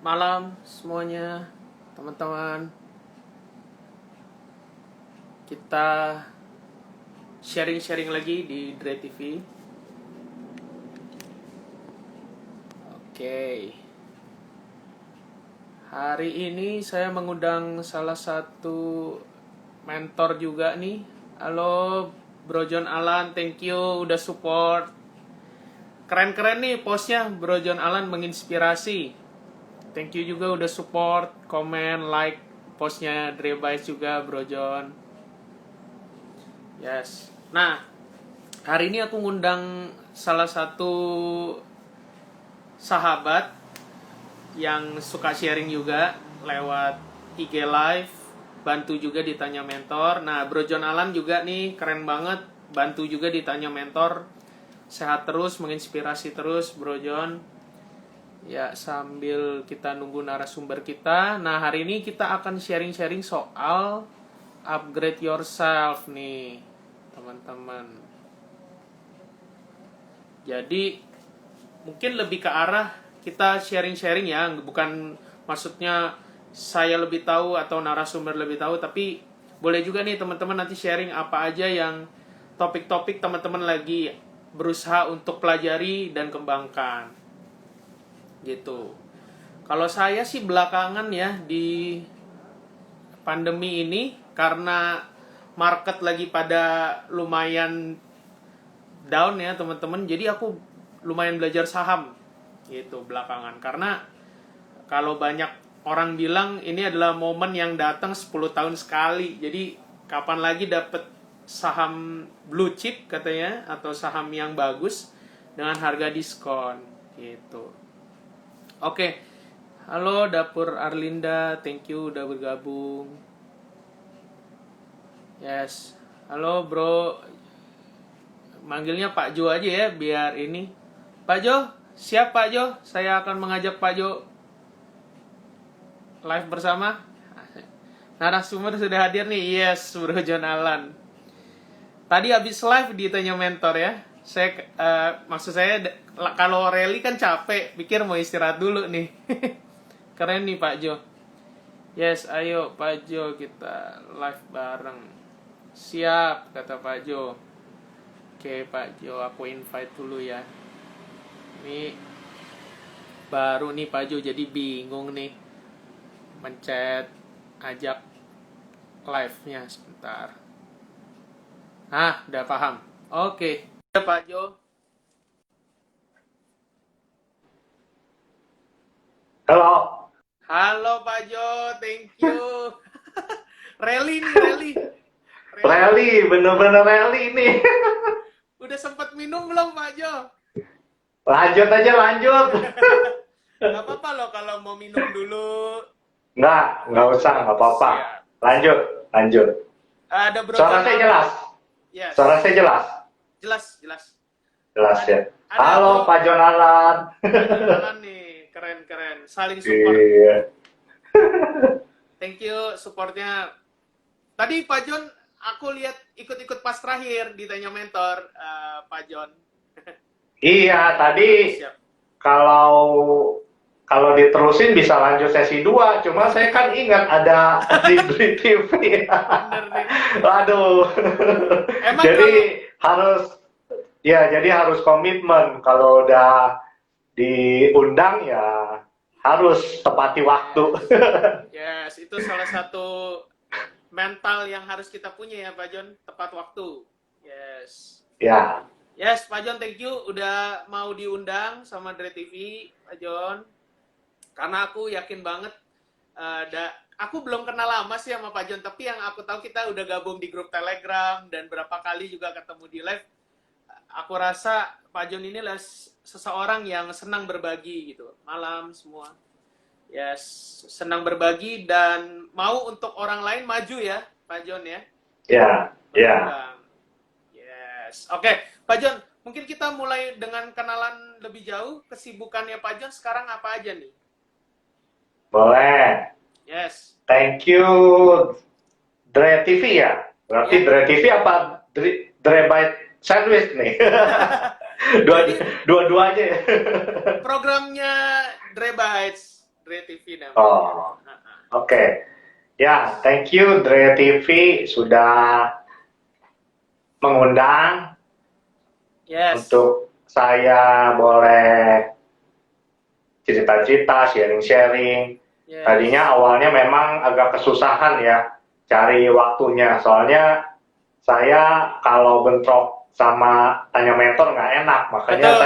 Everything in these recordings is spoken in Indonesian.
malam semuanya, teman-teman. Kita sharing-sharing lagi di Dre TV. Oke. Hari ini saya mengundang salah satu mentor juga nih. Halo Bro John Alan, thank you udah support. Keren-keren nih postnya, Bro John Alan menginspirasi. Thank you juga udah support, komen, like postnya Dre Bites juga, Bro John. Yes. Nah, hari ini aku ngundang salah satu sahabat yang suka sharing juga lewat IG Live, bantu juga ditanya mentor. Nah, Bro John Alan juga nih, keren banget, bantu juga ditanya mentor. Sehat terus, menginspirasi terus, Bro John. Ya, sambil kita nunggu narasumber kita. Nah, hari ini kita akan sharing-sharing soal upgrade yourself nih, teman-teman. Jadi, mungkin lebih ke arah kita sharing-sharing ya. Bukan maksudnya saya lebih tahu atau narasumber lebih tahu. Tapi, boleh juga nih teman-teman nanti sharing apa aja yang topik-topik teman-teman lagi berusaha untuk pelajari dan kembangkan. Gitu. Kalau saya sih belakangan ya di pandemi ini karena market lagi pada lumayan down ya teman-teman. Jadi aku lumayan belajar saham gitu belakangan. Karena kalau banyak orang bilang ini adalah momen yang datang 10 tahun sekali. Jadi kapan lagi dapet saham blue chip katanya atau saham yang bagus dengan harga diskon gitu. Oke, halo Dapur Arlinda, thank you udah bergabung. Yes, halo bro, manggilnya Pak Jo aja ya biar ini. Pak Jo, siap Pak Jo, saya akan mengajak Pak Jo live bersama. Narasumber sudah hadir nih, yes Bro John Alan. Tadi habis live ditanya mentor ya. Maksud saya kalau rally kan capek, pikir mau istirahat dulu nih. Keren nih Pak Jo. Yes, ayo Pak Jo kita live bareng. Siap, kata Pak Jo. Oke Pak Jo, aku invite dulu ya. Ini baru nih Pak Jo, jadi bingung nih mencet ajak live-nya sebentar. Udah paham. Oke. Pak Jo. Halo. Halo Pak Jo, thank you. Rally nih, rally. Rally, bener-bener rally nih. Udah sempat minum belum Pak Jo? Lanjut aja, lanjut. Gak apa-apa loh kalau mau minum dulu. Nggak usah, nggak apa-apa. Siap. Lanjut. Ada Bro Suara John saya Alan. jelas? Yes. Suara saya jelas? Jelas. Jelas ya. Ada Halo Bro- Pak John Alan. Pak John Alan nih, keren. Saling support. Iya. Thank you supportnya. Tadi Pak John, aku lihat ikut-ikut pas terakhir ditanya mentor, Pak John. Iya, tadi Siap. kalau diterusin bisa lanjut sesi 2, cuma saya kan ingat ada di Dri TV. Bener nih. Aduh. Emang jadi harus komitmen. Kalau udah diundang ya harus tepati waktu. Yes, itu salah satu mental yang harus kita punya ya Pak John, tepat waktu. Yes. Ya. Yes, Pak John, thank you udah mau diundang sama Dre TV, Pak John. Karena aku yakin banget, aku belum kenal lama sih sama Pak John, tapi yang aku tahu kita udah gabung di grup Telegram dan berapa kali juga ketemu di live. Aku rasa Pak John ini adalah seseorang yang senang berbagi gitu, malam semua. Yes, senang berbagi dan mau untuk orang lain maju ya, Pak John ya. Ya. Berkembang. Yes. Oke, Pak John, mungkin kita mulai dengan kenalan lebih jauh. Kesibukannya Pak John sekarang apa aja nih? Boleh. Yes. Thank you Dre TV ya. Berarti Ya. Dre TV apa Dre Bite Sandwich nih? Dua-duanya. Programnya Dre Bites. Dre TV namanya. Oh, oke. Ya, thank you Dre TV sudah mengundang Yes. untuk saya boleh cerita-cerita, sharing-sharing. Yes. Tadinya awalnya memang agak kesusahan ya cari waktunya. Soalnya saya kalau bentrok sama tanya mentor nggak enak, makanya Betul.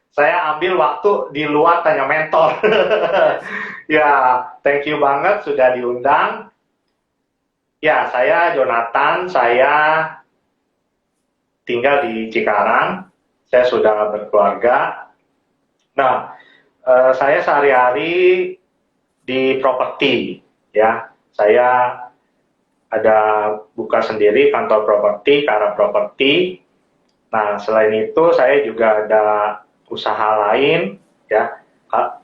saya ambil waktu di luar tanya mentor. Ya, thank you banget sudah diundang. Ya, saya Jonathan, saya tinggal di Cikarang, saya sudah berkeluarga. Nah, saya sehari-hari di properti, ya. Saya ada buka sendiri kantor properti, Kara Properti. Nah, selain itu saya juga ada usaha lain, ya.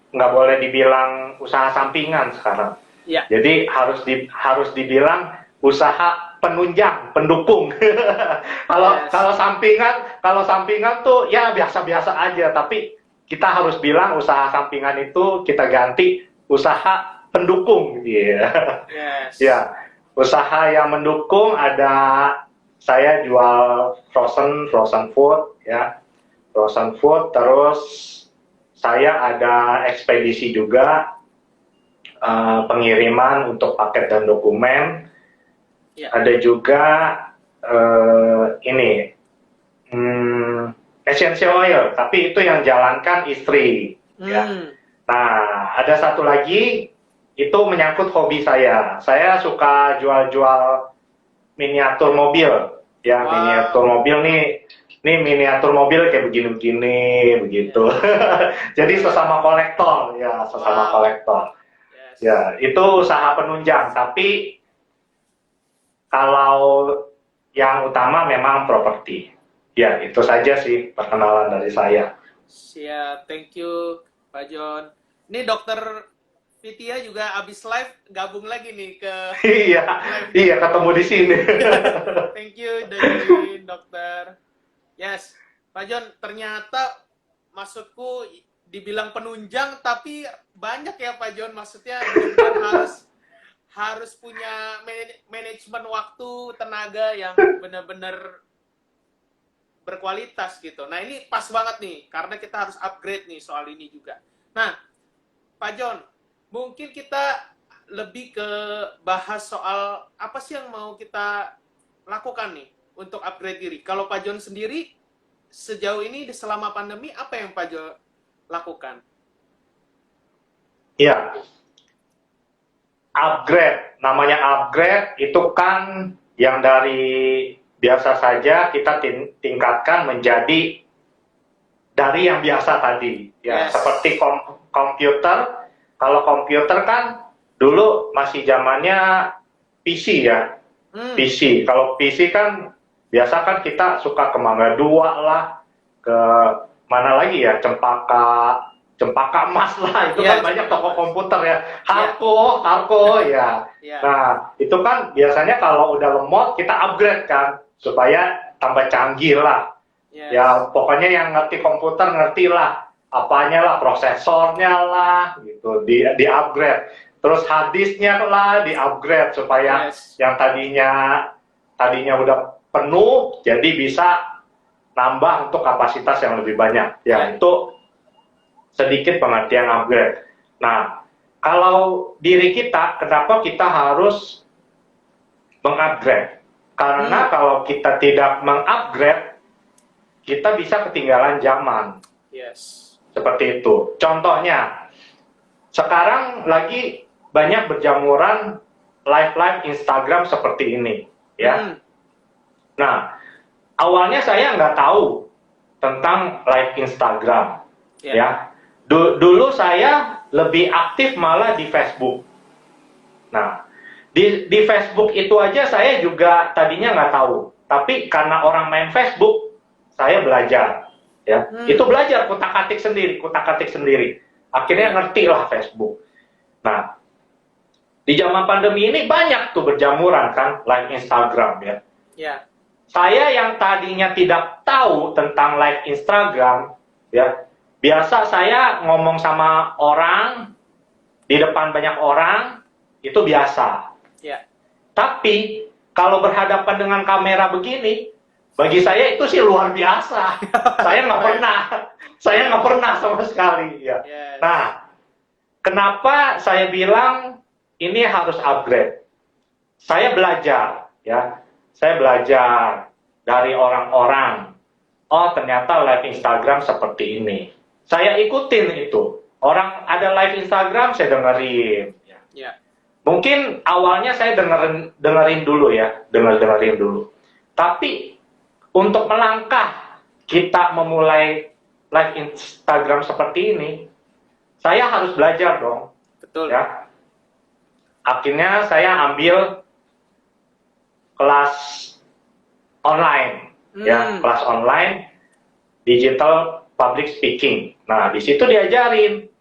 Nggak boleh dibilang usaha sampingan sekarang. Ya. Jadi harus dibilang usaha penunjang, pendukung. Kalau sampingan tuh ya biasa-biasa aja, tapi kita harus bilang usaha sampingan itu kita ganti usaha pendukung, yeah. Yes. Ya, usaha yang mendukung ada saya jual frozen food, ya, frozen food. Terus saya ada ekspedisi juga, pengiriman untuk paket dan dokumen. Ya. Ada juga ini essential oil, tapi itu yang jalankan istri. Ya. Nah, ada satu lagi itu menyangkut hobi saya. Saya suka jual-jual miniatur mobil. Ya, Wow. miniatur mobil nih miniatur mobil kayak begini-begini begitu. Jadi sesama kolektor, ya, sesama kolektor. Yes. Ya, itu usaha penunjang, tapi kalau yang utama memang properti. Ya, itu saja sih perkenalan dari saya. Siap, thank you Pak John. Ini Dokter Vidya juga abis live gabung lagi nih ke Iya, ketemu di sini. Thank you dari dokter. Yes, Pak John, ternyata maksudku dibilang penunjang, tapi banyak ya Pak John, maksudnya harus punya manajemen waktu, tenaga yang benar-benar berkualitas gitu. Nah ini pas banget nih, karena kita harus upgrade nih soal ini juga. Nah, Pak John, mungkin kita lebih ke bahas soal apa sih yang mau kita lakukan nih untuk upgrade diri. Kalau Pak John sendiri, sejauh ini selama pandemi, apa yang Pak John lakukan? Iya, upgrade. Namanya upgrade itu kan yang dari biasa saja kita tingkatkan menjadi dari yang biasa tadi. Ya, Yes. seperti komputer. Kalau komputer kan dulu masih zamannya PC ya. PC. Kalau PC kan biasa kan kita suka ke Mangga 2 lah, ke mana lagi ya, Cempaka Emas lah, itu kan banyak toko komputer ya, Harko ya. Nah, itu kan biasanya kalau udah lemot kita upgrade kan, supaya tambah canggih lah. Ya, pokoknya yang ngerti komputer ngerti lah, apanya lah, prosesornya lah, gitu, di upgrade. Terus harddisknya lah di upgrade supaya yang tadinya udah penuh jadi bisa nambah untuk kapasitas yang lebih banyak. Ya, itu sedikit pengertian upgrade. Nah, kalau diri kita, kenapa kita harus mengupgrade? Karena kalau kita tidak mengupgrade, kita bisa ketinggalan zaman. Yes. Seperti itu. Contohnya, sekarang lagi banyak berjamuran live Instagram seperti ini, ya. Nah, awalnya saya nggak tahu tentang live Instagram, ya. Dulu saya lebih aktif malah di Facebook. Nah, di Facebook itu aja saya juga tadinya nggak tahu. Tapi karena orang main Facebook, saya belajar, ya. Itu belajar kutak-katik sendiri. Akhirnya ngerti lah Facebook. Nah, di zaman pandemi ini banyak tuh berjamuran kan live Instagram, ya. Saya yang tadinya tidak tahu tentang live Instagram, ya, biasa saya ngomong sama orang, di depan banyak orang itu biasa. Ya. Tapi kalau berhadapan dengan kamera begini, bagi saya itu sih luar biasa. Saya nggak pernah sama sekali. Ya. Yes. Nah, kenapa saya bilang ini harus upgrade? Saya belajar, ya. Saya belajar dari orang-orang. Oh, ternyata live Instagram seperti ini. Saya ikutin itu. Orang ada live Instagram, saya dengerin. Ya. Mungkin awalnya saya dengerin dulu ya, dengerin dulu. Tapi untuk melangkah kita memulai live Instagram seperti ini, saya harus belajar dong. Betul. Ya. Akhirnya saya ambil kelas online, ya, kelas online digital public speaking. Nah, di situ diajarin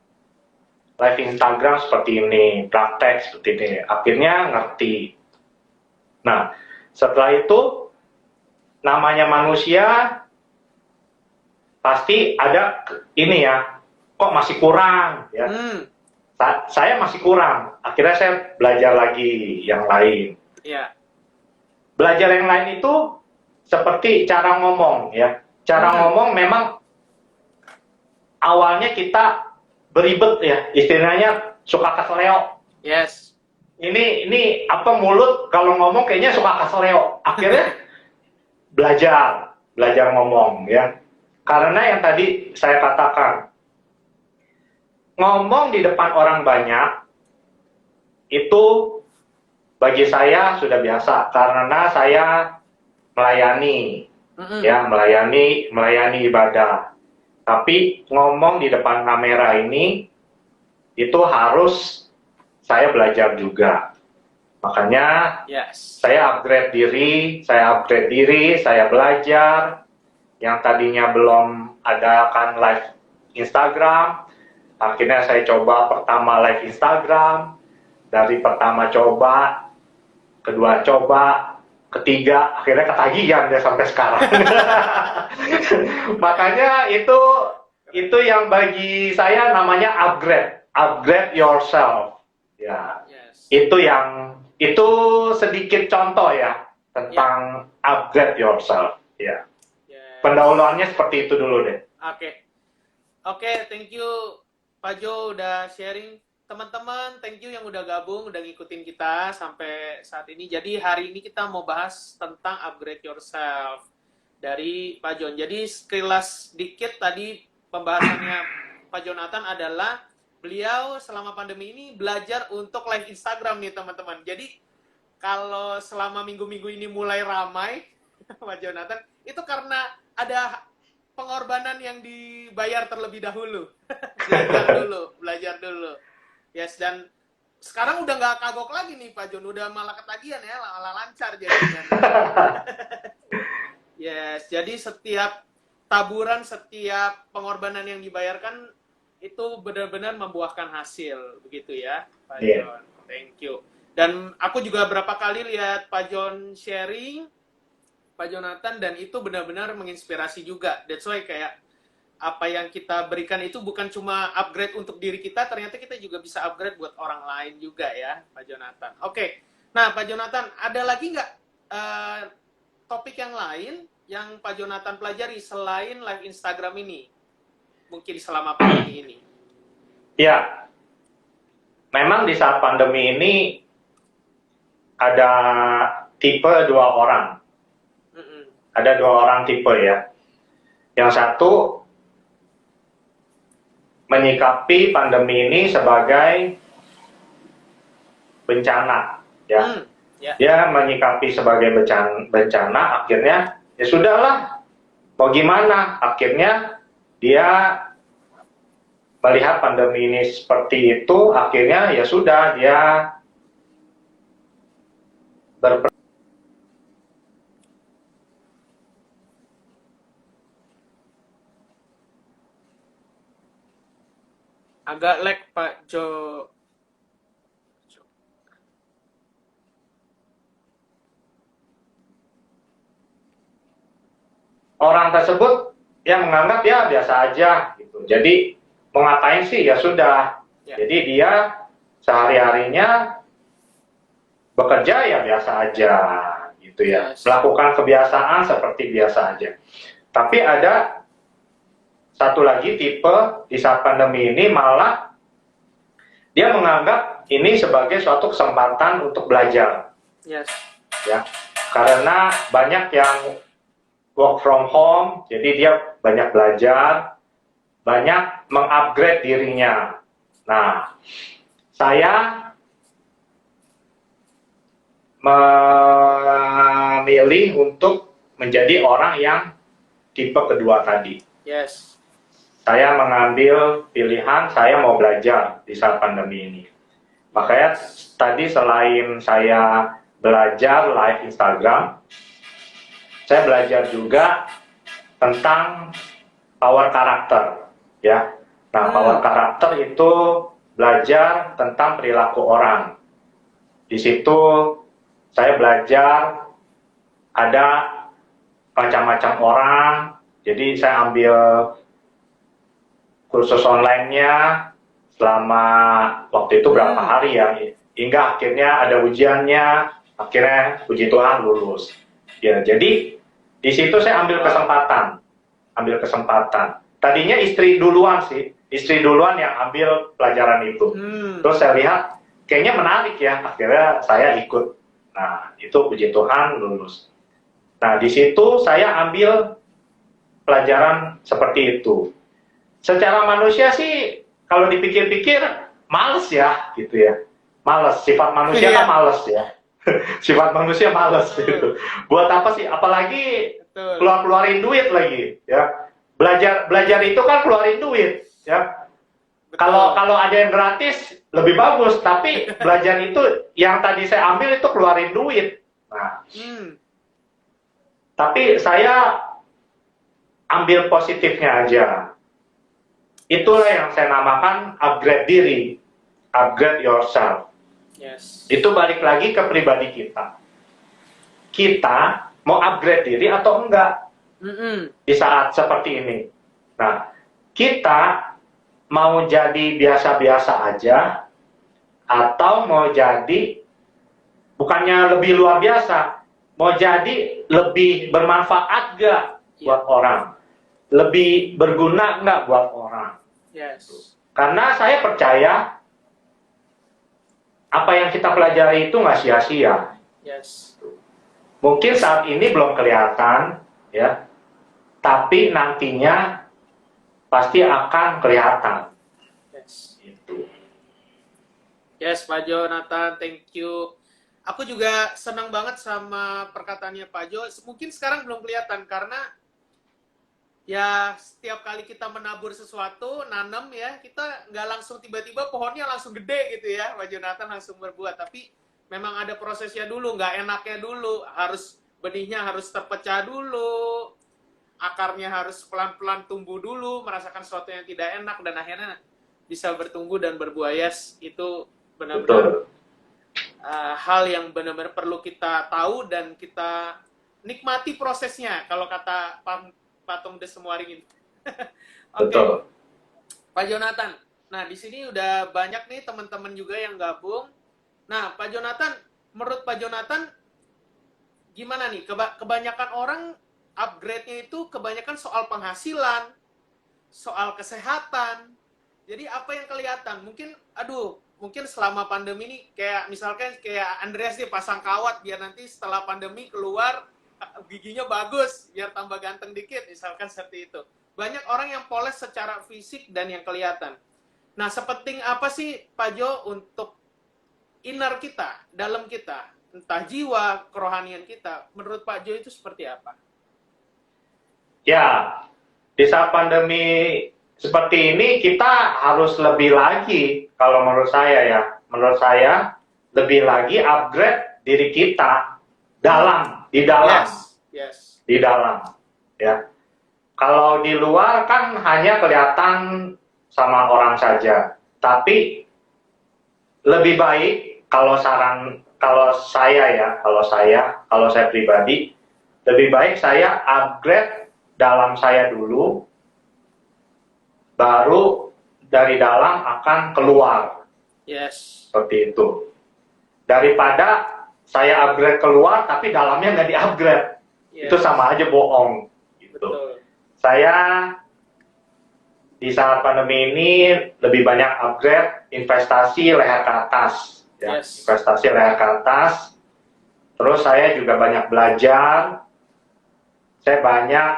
live Instagram seperti ini, praktek seperti ini. Akhirnya ngerti. Nah, setelah itu namanya manusia pasti ada ini ya, kok masih kurang ya. Saya masih kurang. Akhirnya saya belajar lagi yang lain. Iya. Belajar yang lain itu seperti cara ngomong ya. Cara ngomong memang awalnya kita beribet ya, istilahnya suka keseleo. Yes. Ini apa mulut kalau ngomong kayaknya suka keseleo. Akhirnya belajar ngomong ya. Karena yang tadi saya katakan, ngomong di depan orang banyak itu bagi saya sudah biasa karena saya melayani, ya melayani ibadah. Tapi ngomong di depan kamera ini itu harus saya belajar juga. Makanya saya upgrade diri, saya belajar. Yang tadinya belum adakan live Instagram, akhirnya saya coba pertama live Instagram. Dari pertama coba, kedua coba, ketiga, akhirnya ketagihan dia sampai sekarang. Makanya itu yang bagi saya namanya upgrade yourself. Ya, itu sedikit contoh ya tentang upgrade yourself. Ya, pendahuluannya seperti itu dulu deh. Oke, thank you Pak Jo udah sharing. Teman-teman, thank you yang udah gabung, udah ngikutin kita sampai saat ini. Jadi hari ini kita mau bahas tentang upgrade yourself dari Pak Jon. Jadi sekilas dikit tadi pembahasannya Pak Jonathan adalah beliau selama pandemi ini belajar untuk live Instagram nih teman-teman. Jadi kalau selama minggu-minggu ini mulai ramai Pak Jonathan, itu karena ada pengorbanan yang dibayar terlebih dahulu. belajar dulu. Yes, dan sekarang udah nggak kagok lagi nih Pak Jon, udah malah ketagihan ya, malah lancar jadinya. Yes, jadi setiap taburan, setiap pengorbanan yang dibayarkan itu benar-benar membuahkan hasil, begitu ya Pak Jon. Thank you. Dan aku juga berapa kali lihat Pak Jon sharing, Pak Jonathan, dan itu benar-benar menginspirasi juga. That's why kayak apa yang kita berikan itu bukan cuma upgrade untuk diri kita, ternyata kita juga bisa upgrade buat orang lain juga ya, Pak Jonathan. Oke, nah Pak Jonathan, ada lagi nggak topik yang lain yang Pak Jonathan pelajari selain live Instagram ini? Mungkin selama pandemi ini. Ya, memang di saat pandemi ini ada tipe dua orang. Ada dua orang tipe ya. Yang satu menyikapi pandemi ini sebagai bencana, ya. Dia menyikapi sebagai bencana, akhirnya ya sudahlah, mau gimana? Akhirnya dia melihat pandemi ini seperti itu, akhirnya ya sudah dia agak lag Pak Jo. Orang tersebut yang menganggap ya biasa aja gitu. Jadi mau ngapain sih ya sudah. Jadi dia sehari-harinya bekerja ya biasa aja gitu ya. Yes. Melakukan kebiasaan seperti biasa aja. Tapi ada satu lagi tipe di saat pandemi ini malah dia menganggap ini sebagai suatu kesempatan untuk belajar. Yes. Ya. Karena banyak yang work from home, jadi dia banyak belajar, banyak mengupgrade dirinya. Nah, saya memilih untuk menjadi orang yang tipe kedua tadi. Yes. Saya mengambil pilihan saya mau belajar di saat pandemi ini. Makanya tadi selain saya belajar live Instagram, saya belajar juga tentang power karakter, ya. Nah, power karakter itu belajar tentang perilaku orang. Di situ saya belajar ada macam-macam orang, jadi saya ambil kursus online-nya selama waktu itu berapa hari ya, hingga akhirnya ada ujiannya, akhirnya puji Tuhan lulus. Ya, jadi di situ saya ambil kesempatan. Tadinya istri duluan yang ambil pelajaran itu. Terus saya lihat kayaknya menarik ya, akhirnya saya ikut. Nah, itu puji Tuhan lulus. Nah, di situ saya ambil pelajaran seperti itu. Secara manusia sih, kalau dipikir-pikir, males ya, gitu ya. Males, sifat manusia kan males ya. Sifat manusia males gitu. Buat apa sih? Apalagi keluarin duit lagi, ya. Belajar itu kan keluarin duit, ya. Kalau ada yang gratis lebih bagus, tapi belajar itu yang tadi saya ambil itu keluarin duit. Nah, tapi saya ambil positifnya aja. Itulah yang saya namakan upgrade diri, upgrade yourself. Yes. Itu balik lagi ke pribadi kita. Kita mau upgrade diri atau enggak di saat seperti ini. Nah, kita mau jadi biasa-biasa aja atau mau jadi bukannya lebih luar biasa, mau jadi lebih bermanfaat gak buat orang, lebih berguna nggak buat orang. Yes. Karena saya percaya apa yang kita pelajari itu nggak sia-sia. Yes. Mungkin saat ini belum kelihatan, ya, tapi nantinya pasti akan kelihatan. Yes. Itu. Yes, Pak Jonathan, thank you. Aku juga senang banget sama perkataannya Pak Jo. Mungkin sekarang belum kelihatan karena ya setiap kali kita menabur sesuatu, nanam ya, kita nggak langsung tiba-tiba pohonnya langsung gede gitu ya, Pak Jonathan langsung berbuat. Tapi memang ada prosesnya dulu, nggak enaknya dulu. Benihnya harus terpecah dulu, akarnya harus pelan-pelan tumbuh dulu, merasakan sesuatu yang tidak enak, dan akhirnya bisa bertumbuh dan berbuah. Yes, itu benar-benar hal yang benar-benar perlu kita tahu dan kita nikmati prosesnya, kalau kata Patung Desemuaringin. Oke. Pak Jonathan, nah di sini udah banyak nih teman-teman juga yang gabung. Nah, Pak Jonathan, menurut Pak Jonathan, gimana nih? Kebanyakan orang upgrade-nya itu kebanyakan soal penghasilan, soal kesehatan. Jadi apa yang kelihatan? Mungkin selama pandemi ini kayak misalkan kayak Andreas nih pasang kawat biar nanti setelah pandemi keluar giginya bagus, biar tambah ganteng dikit, misalkan seperti itu. Banyak orang yang poles secara fisik dan yang kelihatan. Nah, sepenting apa sih Pak Jo untuk inner kita, dalam kita, entah jiwa, kerohanian kita, menurut Pak Jo itu seperti apa? Ya, di saat pandemi seperti ini kita harus lebih lagi, kalau menurut saya lebih lagi upgrade diri kita di dalam. Yes. Di dalam, ya. Kalau di luar kan hanya kelihatan sama orang saja, tapi lebih baik kalau saya pribadi, lebih baik saya upgrade dalam saya dulu, baru dari dalam akan keluar. Yes. Seperti itu. Daripada saya upgrade keluar tapi dalamnya nggak di-upgrade. Yes. Itu sama aja bohong. Gitu. Betul. Saya di saat pandemi ini lebih banyak upgrade investasi leher ke atas. Ya. Yes. Investasi leher ke atas. Terus saya juga banyak belajar. Saya banyak,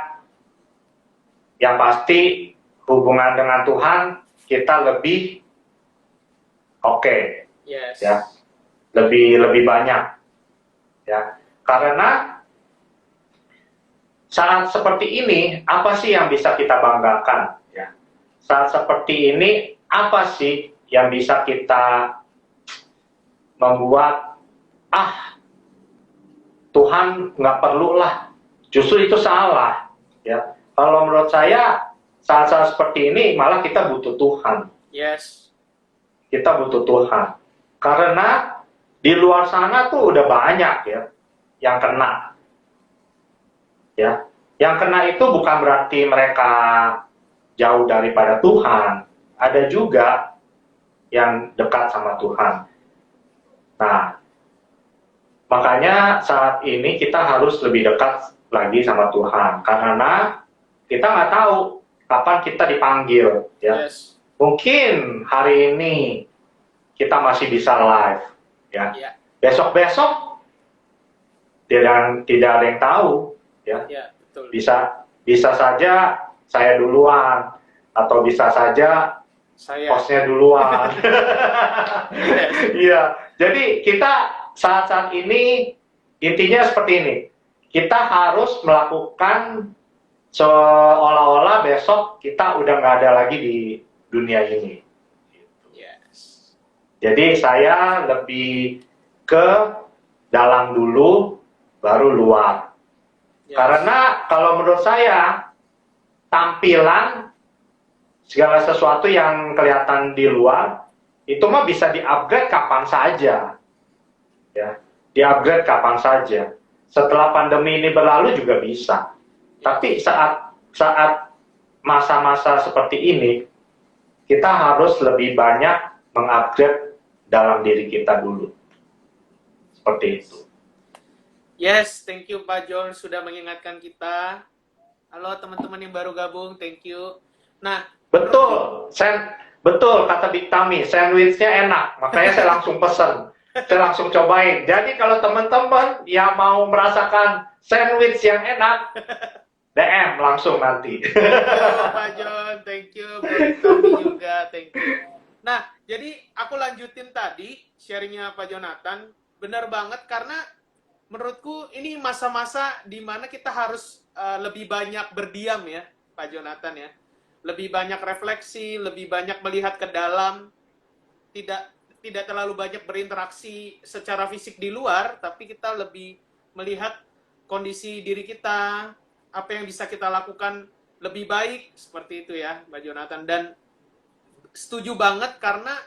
yang pasti hubungan dengan Tuhan kita lebih oke. Yes. Ya. Lebih banyak. Ya. Karena saat seperti ini, apa sih yang bisa kita banggakan? Ya. Saat seperti ini, apa sih yang bisa kita membuat, Tuhan nggak perlu lah. Justru itu salah. Ya. Kalau menurut saya, saat-saat seperti ini, malah kita butuh Tuhan. Yes. Kita butuh Tuhan. Karena di luar sana tuh udah banyak ya yang kena. Ya. Yang kena itu bukan berarti mereka jauh daripada Tuhan. Ada juga yang dekat sama Tuhan. Nah, makanya saat ini kita harus lebih dekat lagi sama Tuhan. Karena kita nggak tahu kapan kita dipanggil. Ya. Yes. Mungkin hari ini kita masih bisa live. Ya. Yeah. Besok-besok tidak ada yang tahu. Ya. Yeah, betul. Bisa saja saya duluan. Atau bisa saja Saya. hostnya duluan. Iya. Jadi kita saat-saat ini intinya seperti ini. Kita harus melakukan seolah-olah besok kita udah nggak ada lagi di dunia ini. Yes. Jadi saya lebih ke dalam dulu, baru luar. Yes. Karena kalau menurut saya tampilan segala sesuatu yang kelihatan di luar itu mah bisa di-upgrade kapan saja. Ya, di-upgrade kapan saja. Setelah pandemi ini berlalu juga bisa. Tapi saat masa-masa seperti ini kita harus lebih banyak mengupgrade dalam diri kita dulu. Seperti itu. Yes, thank you Pak John sudah mengingatkan kita. Halo teman-teman yang baru gabung, thank you. Nah, betul, betul kata Big Tami, sandwichnya enak, makanya saya langsung pesen, saya langsung cobain. Jadi kalau teman-teman yang mau merasakan sandwich yang enak, DM langsung nanti. Pak John, thank you. Big Tami juga, thank you. Nah, jadi aku lanjutin tadi sharingnya Pak Jonathan, benar banget karena menurutku ini masa-masa di mana kita harus lebih banyak berdiam ya, Pak Jonathan ya. Lebih banyak refleksi, lebih banyak melihat ke dalam, tidak terlalu banyak berinteraksi secara fisik di luar, tapi kita lebih melihat kondisi diri kita, apa yang bisa kita lakukan lebih baik, seperti itu ya, Pak Jonathan. Dan setuju banget karena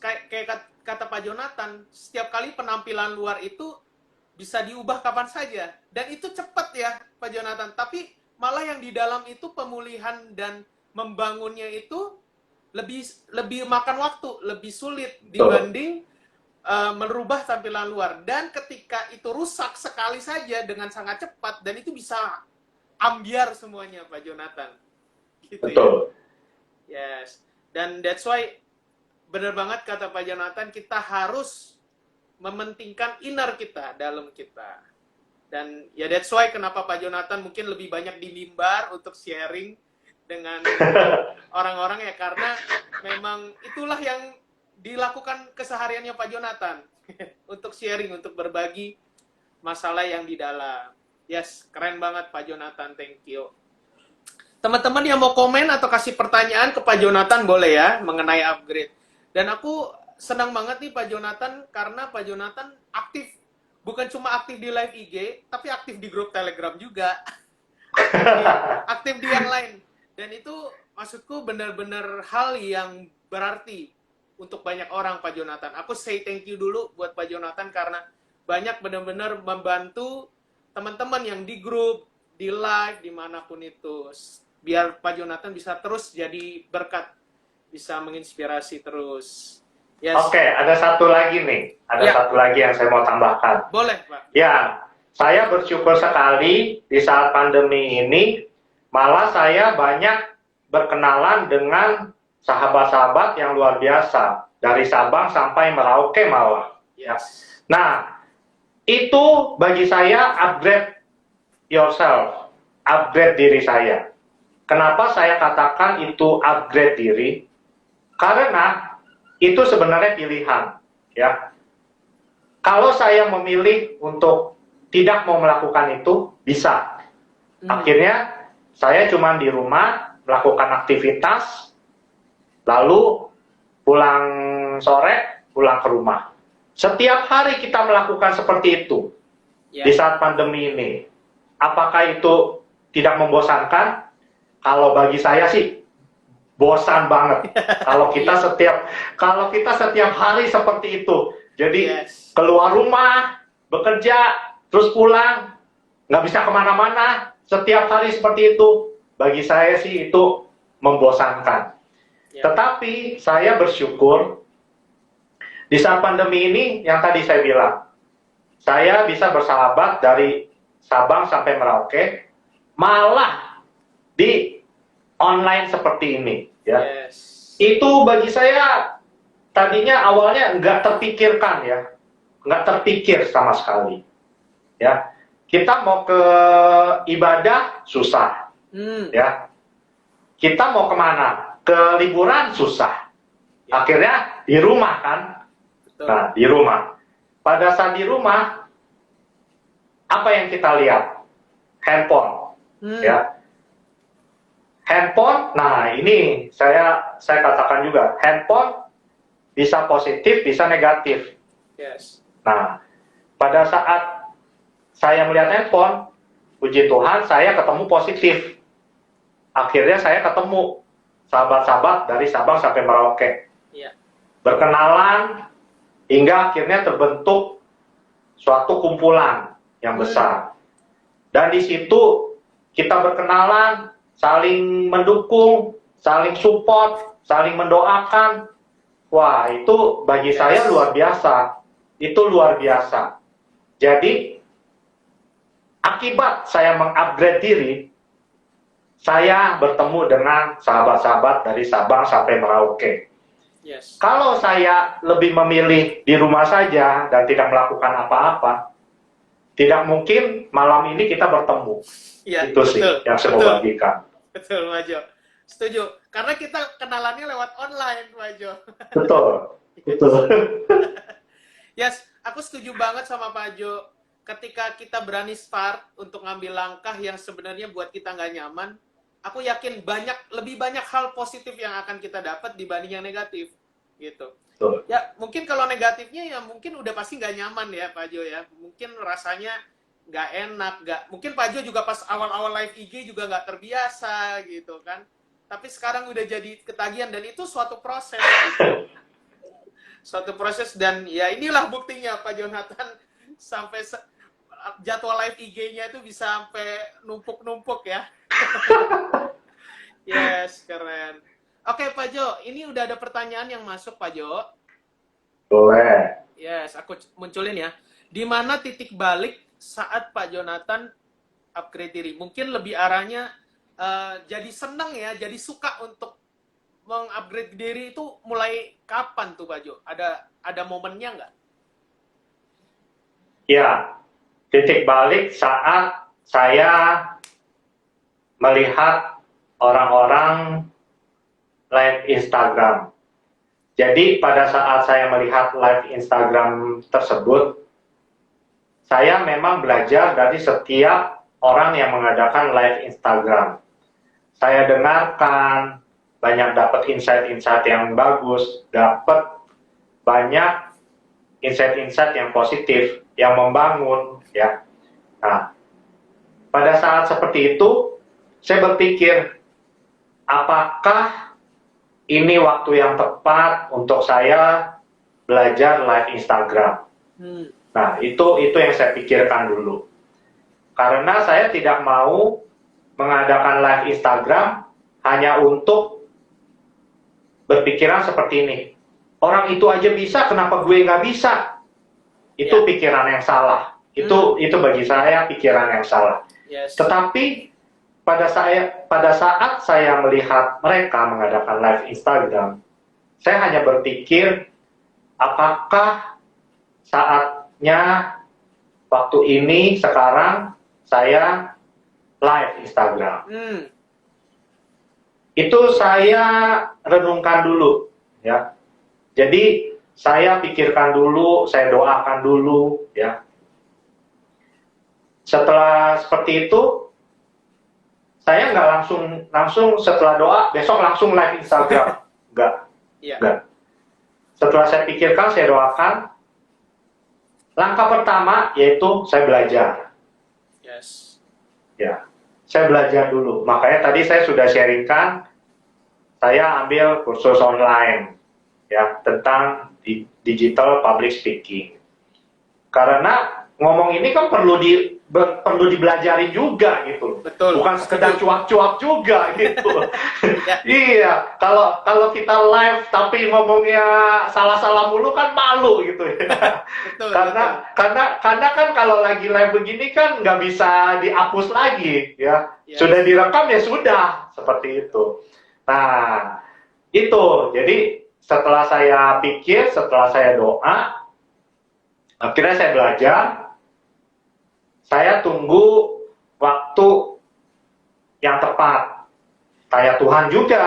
kayak kata Pak Jonathan, setiap kali penampilan luar itu bisa diubah kapan saja, dan itu cepat ya Pak Jonathan, tapi malah yang di dalam itu pemulihan dan membangunnya itu lebih makan waktu, lebih sulit dibanding merubah tampilan luar. Dan ketika itu rusak sekali saja dengan sangat cepat, dan itu bisa ambiar semuanya Pak Jonathan. Gitu. Betul. Ya. Yes. Dan that's why benar banget kata Pak Jonathan, kita harus mementingkan inner kita, dalam kita. Dan ya that's why kenapa Pak Jonathan mungkin lebih banyak di mimbar untuk sharing dengan orang-orang ya, karena memang itulah yang dilakukan kesehariannya Pak Jonathan untuk sharing, untuk berbagi masalah yang di dalam. Yes, keren banget Pak Jonathan, thank you. Teman-teman yang mau komen atau kasih pertanyaan ke Pak Jonathan boleh ya mengenai upgrade. Dan aku senang banget nih Pak Jonathan karena Pak Jonathan aktif, bukan cuma aktif di live IG, tapi aktif di grup Telegram juga. aktif di yang lain. Dan itu maksudku benar-benar hal yang berarti untuk banyak orang Pak Jonathan. Aku say thank you dulu buat Pak Jonathan karena banyak benar-benar membantu teman-teman yang di grup, di live, dimanapun itu. Biar Pak Jonathan bisa terus jadi berkat, bisa menginspirasi terus. Yes. Oke, ada satu lagi nih. Ada Ya. satu lagi yang saya mau tambahkan. Boleh, Pak. Ya, saya bersyukur sekali di saat pandemi ini, malah saya banyak berkenalan dengan sahabat-sahabat yang luar biasa. Dari Sabang sampai Merauke malah. Ya. Yes. Nah, itu bagi saya upgrade yourself, upgrade diri saya. Kenapa saya katakan itu upgrade diri? Karena itu sebenarnya pilihan, ya. Kalau saya memilih untuk tidak mau melakukan itu, bisa. Akhirnya saya cuma di rumah melakukan aktivitas, lalu pulang sore, pulang ke rumah. Setiap hari kita melakukan seperti itu di saat pandemi ini. Apakah itu tidak membosankan? Kalau bagi saya sih bosan banget. Kalau kita setiap hari seperti itu. Jadi keluar rumah, bekerja, terus pulang, nggak bisa kemana-mana. Setiap hari seperti itu. Bagi saya sih itu membosankan. Tetapi saya bersyukur di saat pandemi ini yang tadi saya bilang, saya bisa bersahabat dari Sabang sampai Merauke, malah di online seperti ini, ya. Itu bagi saya tadinya awalnya nggak terpikirkan, ya, nggak terpikir sama sekali, ya. Kita mau ke ibadah susah, ya. Kita mau kemana? Ke liburan susah. Akhirnya di rumah kan. Nah, di rumah. Pada saat di rumah, apa yang kita lihat? Handphone, ya. Handphone, nah ini saya katakan juga, handphone bisa positif, bisa negatif. Nah, pada saat saya melihat handphone, puji Tuhan saya ketemu positif. Akhirnya saya ketemu sahabat-sahabat dari Sabang sampai Merauke. Berkenalan, hingga akhirnya terbentuk suatu kumpulan yang besar. Dan di situ kita berkenalan, saling mendukung, saling support, saling mendoakan. Wah, itu bagi saya luar biasa. Itu luar biasa. Jadi, akibat saya mengupgrade diri, saya bertemu dengan sahabat-sahabat dari Sabang sampai Merauke. Kalau saya lebih memilih di rumah saja dan tidak melakukan apa-apa, tidak mungkin malam ini kita bertemu. Itu sih yang saya mau bagikan. Betul, Pak Jo. Setuju. Karena kita kenalannya lewat online, Pak Jo. Betul. Yes, aku setuju banget sama Pak Jo. Ketika kita berani start untuk ngambil langkah yang sebenarnya buat kita nggak nyaman, aku yakin lebih banyak hal positif yang akan kita dapat dibanding yang negatif, gitu. Betul. Ya, mungkin kalau negatifnya ya mungkin udah pasti nggak nyaman ya, Pak Jo ya. Mungkin rasanya nggak enak, mungkin Pak Jo juga pas awal-awal live IG juga nggak terbiasa gitu kan. Tapi sekarang udah jadi ketagihan dan itu suatu proses. Gitu. Suatu proses dan ya inilah buktinya Pak Jonathan sampai jadwal live IG-nya itu bisa sampai numpuk-numpuk ya. Yes, keren. Oke Pak Jo, ini udah ada pertanyaan yang masuk Pak Jo. Boleh. Yes, aku munculin ya. Di mana titik balik saat Pak Jonathan upgrade diri? Mungkin lebih arahnya jadi senang ya, jadi suka untuk mengupgrade diri itu mulai kapan tuh Pak Jo? Ada momennya nggak? Ya, titik balik saat saya melihat orang-orang live Instagram. Jadi pada saat saya melihat live Instagram tersebut, saya memang belajar dari setiap orang yang mengadakan live Instagram. Saya dengarkan, banyak dapat insight-insight yang bagus, dapat banyak insight-insight yang positif, yang membangun, ya. Nah, pada saat seperti itu, saya berpikir, apakah ini waktu yang tepat untuk saya belajar live Instagram? Nah, itu yang saya pikirkan dulu. Karena saya tidak mau mengadakan live Instagram hanya untuk berpikiran seperti ini. orang itu aja bisa, kenapa gue nggak bisa? Itu pikiran yang salah. Itu bagi saya pikiran yang salah. Yes. Tetapi pada saat saya melihat mereka mengadakan live Instagram, saya hanya berpikir, apakah saatnya waktu ini sekarang saya live Instagram? Itu saya renungkan dulu, ya. Jadi saya pikirkan dulu, saya doakan dulu, ya. Setelah seperti itu, saya nggak langsung setelah doa besok langsung live Instagram, nggak. Setelah saya pikirkan, saya doakan. Langkah pertama yaitu saya belajar. Yes. Ya, saya belajar dulu. Makanya tadi saya sudah sharingkan, saya ambil kursus online, ya, tentang digital public speaking. Karena ngomong ini kan perlu dibelajarin juga gitu. Betul. Bukan sekedar cuap-cuap juga gitu. Iya, kalau kita live tapi ngomongnya salah-salah mulu kan malu gitu ya. Betul, karena kan kalau lagi live begini kan nggak bisa dihapus lagi ya. Yes. Sudah direkam ya sudah, seperti itu. Nah, itu. Jadi setelah saya pikir, setelah saya doa, akhirnya saya belajar. Saya tunggu waktu yang tepat. Tanya Tuhan juga.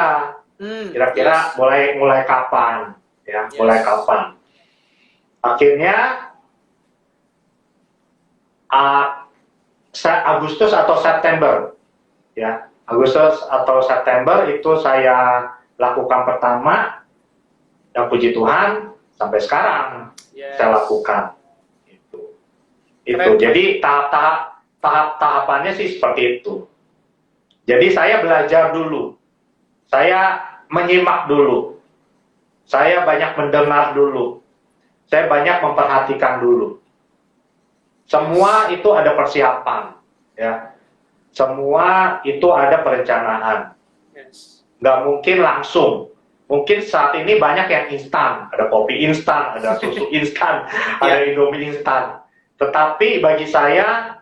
Kira-kira mulai kapan? Ya, mulai kapan? Akhirnya Agustus atau September. Ya, Agustus atau September itu saya lakukan pertama. Dan puji Tuhan sampai sekarang saya lakukan. Itu. Jadi tahapannya sih seperti itu. Jadi saya belajar dulu. Saya menyimak dulu. Saya banyak mendengar dulu. Saya banyak memperhatikan dulu. Semua itu ada persiapan, ya. Semua itu ada perencanaan. Nggak mungkin langsung. Mungkin saat ini banyak yang instan. Ada kopi instan, ada susu instan, ada Indomie instan. Tetapi bagi saya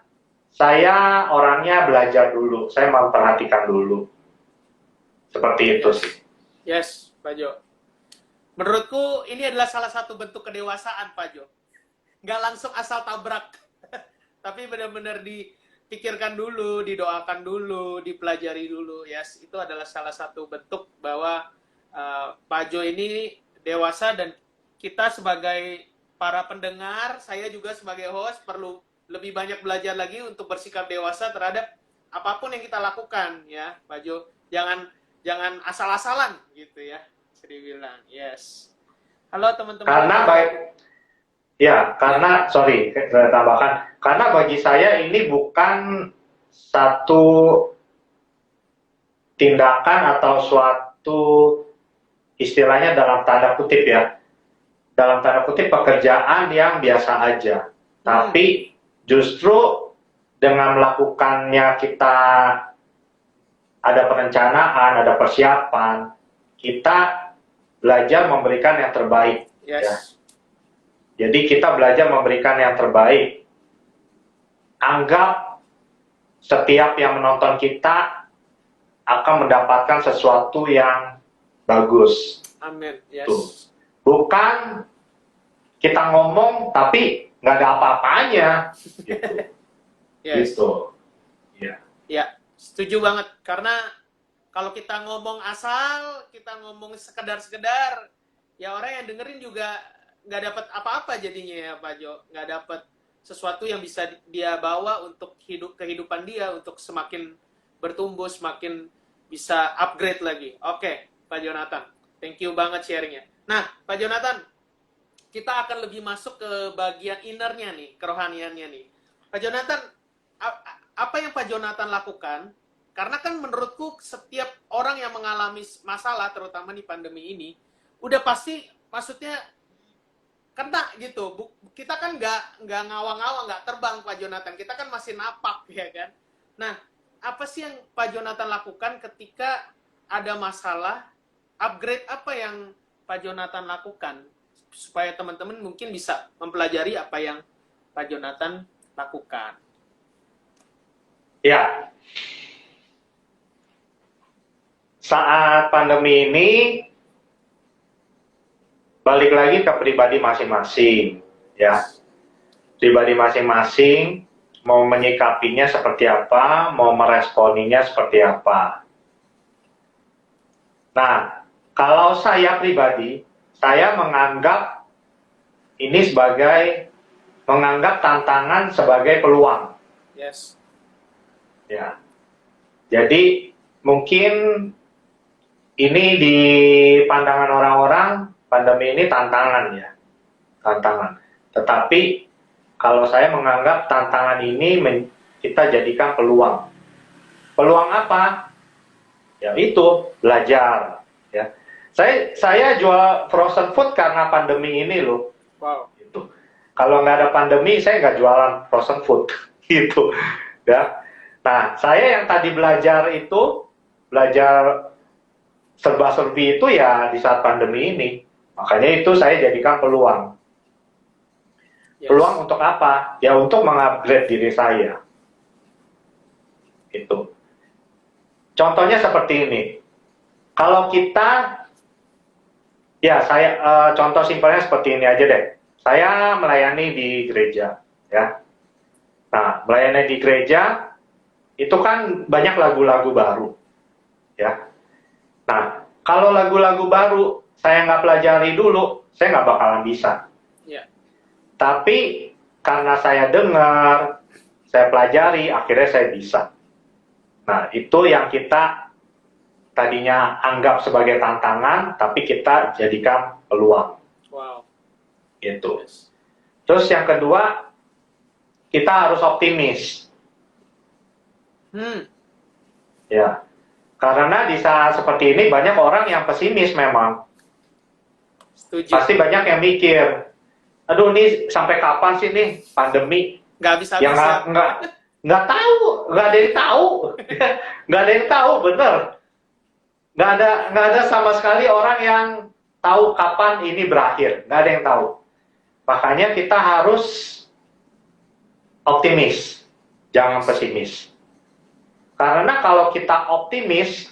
orangnya belajar dulu, saya memperhatikan dulu. Seperti itu sih. Yes, Pak Jo. Menurutku ini adalah salah satu bentuk kedewasaan, Pak Jo. Nggak langsung asal tabrak. Tapi benar-benar dipikirkan dulu, didoakan dulu, dipelajari dulu. Yes, itu adalah salah satu bentuk bahwa Pak Jo ini dewasa, dan kita sebagai para pendengar, saya juga sebagai host perlu lebih banyak belajar lagi untuk bersikap dewasa terhadap apapun yang kita lakukan, ya, Pak Jo. Jangan asal-asalan gitu ya, bisa dibilang. Yes. Halo teman-teman. Sorry, saya tambahkan. Karena bagi saya ini bukan satu tindakan atau suatu istilahnya dalam tanda kutip ya. Dalam tanda kutip pekerjaan yang biasa aja. Tapi justru dengan melakukannya kita ada perencanaan, ada persiapan, kita belajar memberikan yang terbaik. Yes. Ya. Jadi kita belajar memberikan yang terbaik. Anggap setiap yang menonton kita akan mendapatkan sesuatu yang bagus. Amin. Yes. Tuh. Bukan kita ngomong tapi nggak ada apa-apanya. Gitu. Yes. Gitu. Ya. Ya, setuju banget. Karena kalau kita ngomong asal, kita ngomong sekedar-sekedar, ya orang yang dengerin juga nggak dapat apa-apa jadinya ya Pak Jo. Nggak dapat sesuatu yang bisa dia bawa untuk kehidupan dia, untuk semakin bertumbuh, semakin bisa upgrade lagi. Oke, Pak Jonathan. Thank you banget sharingnya. Nah, Pak Jonathan, kita akan lebih masuk ke bagian innernya nih, kerohaniannya nih. Pak Jonathan, apa yang Pak Jonathan lakukan? Karena kan menurutku setiap orang yang mengalami masalah, terutama di pandemi ini, udah pasti, maksudnya kena gitu. Kita kan nggak ngawang-ngawang, nggak terbang Pak Jonathan. Kita kan masih napak, ya kan? Nah, apa sih yang Pak Jonathan lakukan ketika ada masalah? Upgrade apa yang Pak Jonathan lakukan supaya teman-teman mungkin bisa mempelajari apa yang Pak Jonathan lakukan? Ya, saat pandemi ini balik lagi ke pribadi masing-masing, ya. Pribadi masing-masing mau menyikapinya seperti apa, mau meresponinya seperti apa. Nah, kalau saya pribadi, saya menganggap ini sebagai menganggap tantangan sebagai peluang. Yes. Ya. Jadi mungkin ini di pandangan orang-orang pandemi ini tantangan ya. Tantangan. Tetapi kalau saya menganggap tantangan ini kita jadikan peluang. Peluang apa? Ya itu belajar ya. Saya jual frozen food karena pandemi ini loh. Wow. Gitu. Kalau nggak ada pandemi saya nggak jualan frozen food gitu ya. Nah, saya yang tadi belajar serba-serbi itu ya di saat pandemi ini. Makanya itu saya jadikan peluang. Yes. Peluang untuk apa? Ya untuk mengupgrade diri saya. Itu. Contohnya seperti ini. Kalau kita, ya contoh simpelnya seperti ini aja deh. Saya melayani di gereja, ya. Nah, melayani di gereja itu kan banyak lagu-lagu baru, ya. Nah, kalau lagu-lagu baru saya nggak pelajari dulu, saya nggak bakalan bisa. Yeah. Tapi karena saya dengar, saya pelajari, akhirnya saya bisa. Nah, itu yang kita tadinya anggap sebagai tantangan, tapi kita jadikan peluang. Wow. Gitu. Yes. Terus yang kedua, kita harus optimis. Ya, karena di saat seperti ini banyak orang yang pesimis memang. Setuju. Pasti banyak yang mikir, aduh ini sampai kapan sih nih pandemi? Nggak bisa. Yang nggak tahu, nggak ada yang tahu, nggak ada yang tahu, bener. Nggak ada sama sekali orang yang tahu kapan ini berakhir, nggak ada yang tahu. Makanya kita harus optimis, jangan pesimis. Karena kalau kita optimis,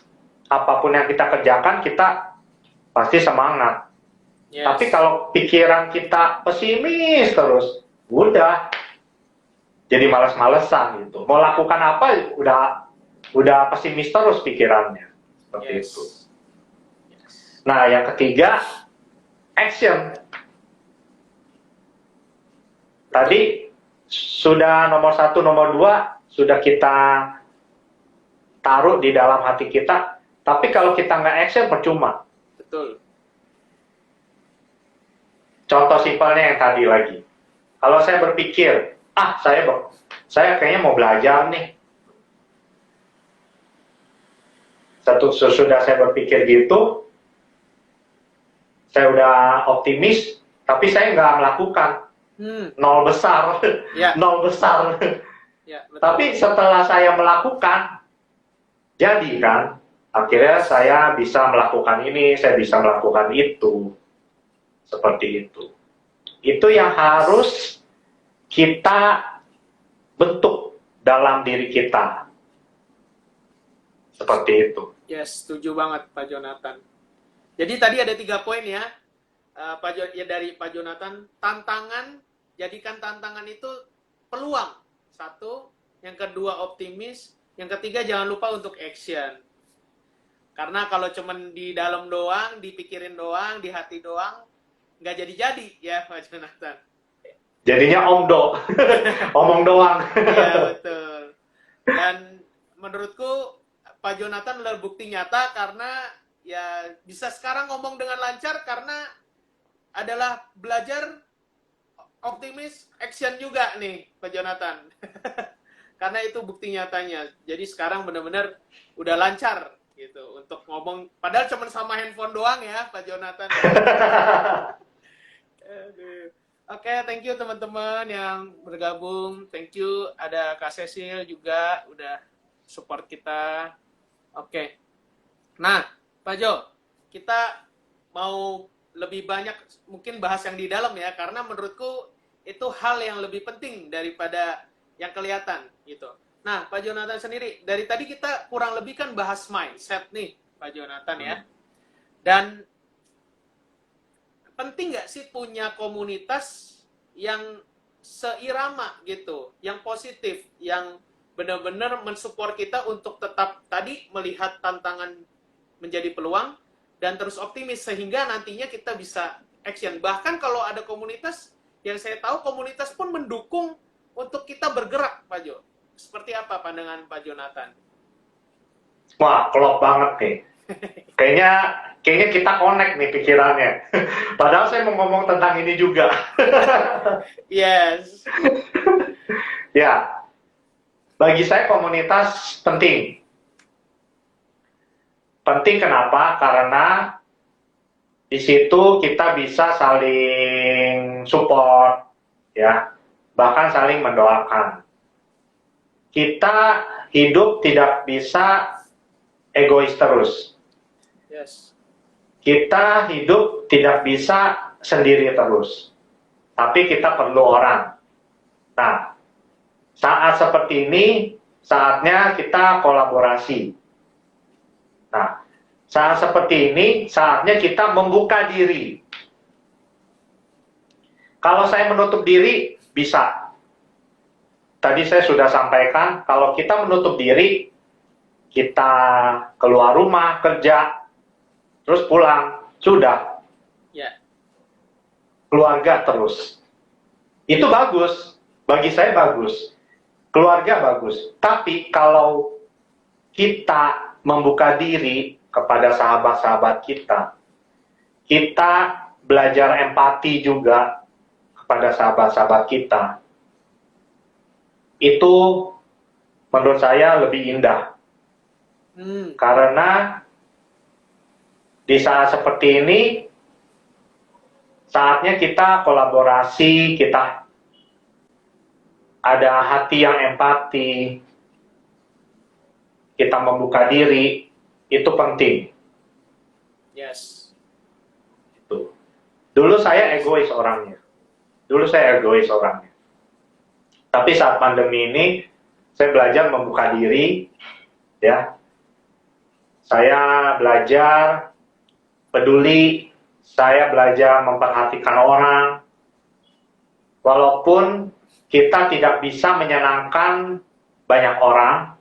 apapun yang kita kerjakan, kita pasti semangat. Yes. Tapi kalau pikiran kita pesimis terus, udah jadi malas-malesan gitu. Mau lakukan apa, udah pesimis terus pikirannya. Seperti itu. Yes. Nah, yang ketiga, action. Tadi sudah nomor 1, nomor 2 sudah kita taruh di dalam hati kita, tapi kalau kita nggak action percuma. Betul. Contoh simpelnya yang tadi lagi. Kalau saya berpikir, saya kayaknya mau belajar nih. Sesudah saya berpikir gitu, saya udah optimis, tapi saya nggak melakukan. Nol besar. Ya. Nol besar. Ya, betul. Tapi setelah saya melakukan, jadi kan, akhirnya saya bisa melakukan ini, saya bisa melakukan itu. Seperti itu. Itu yang harus kita bentuk dalam diri kita. Seperti itu. Yes, setuju banget Pak Jonathan. Jadi tadi ada 3 poin ya. Dari Pak Jonathan, tantangan, jadikan tantangan itu peluang. 1, yang kedua optimis, yang ketiga jangan lupa untuk action. Karena kalau cuman di dalam doang, dipikirin doang, di hati doang, nggak jadi-jadi ya Pak Jonathan. Jadinya omdo, omong doang. Iya betul. Dan menurutku Pak Jonathan adalah bukti nyata karena ya bisa sekarang ngomong dengan lancar karena adalah belajar optimis, action juga nih Pak Jonathan. Karena itu bukti nyatanya. Jadi sekarang benar-benar udah lancar gitu untuk ngomong. Padahal cuma sama handphone doang ya Pak Jonathan. Oke, thank you teman-teman yang bergabung. Thank you ada Kak Cecil juga udah support kita. Oke. Nah, Pak Jo, kita mau lebih banyak mungkin bahas yang di dalam ya, karena menurutku itu hal yang lebih penting daripada yang kelihatan gitu. Nah, Pak Jonathan sendiri, dari tadi kita kurang lebih kan bahas mindset nih, Pak Jonathan ya. Dan penting nggak sih punya komunitas yang seirama gitu, yang positif, yang benar-benar mensupport kita untuk tetap tadi melihat tantangan menjadi peluang dan terus optimis sehingga nantinya kita bisa action. Bahkan kalau ada komunitas yang saya tahu komunitas pun mendukung untuk kita bergerak, Pak Jo. Seperti apa pandangan Pak Jonathan? Wah, klop banget nih. Kayaknya kita connect nih pikirannya. Padahal saya mau ngomong tentang ini juga. Yes. Ya, bagi saya komunitas penting. Penting kenapa? Karena di situ kita bisa saling support, ya, bahkan saling mendoakan. Kita hidup tidak bisa egois terus. Yes. Kita hidup tidak bisa sendiri terus. Tapi kita perlu orang. Nah, saat seperti ini, saatnya kita kolaborasi. Nah, saat seperti ini, saatnya kita membuka diri. Kalau saya menutup diri, bisa. Tadi saya sudah sampaikan, kalau kita menutup diri, kita keluar rumah, kerja, terus pulang, sudah. Ya. Keluarga terus. Itu bagus, bagi saya bagus. Keluarga bagus. Tapi kalau kita membuka diri kepada sahabat-sahabat kita, kita belajar empati juga kepada sahabat-sahabat kita, itu menurut saya lebih indah. Karena di saat seperti ini, saatnya kita kolaborasi, kita ada hati yang empati, kita membuka diri, itu penting. Yes. Itu. Dulu saya egois orangnya. Tapi saat pandemi ini, saya belajar membuka diri, ya. Saya belajar peduli, saya belajar memperhatikan orang. Walaupun kita tidak bisa menyenangkan banyak orang,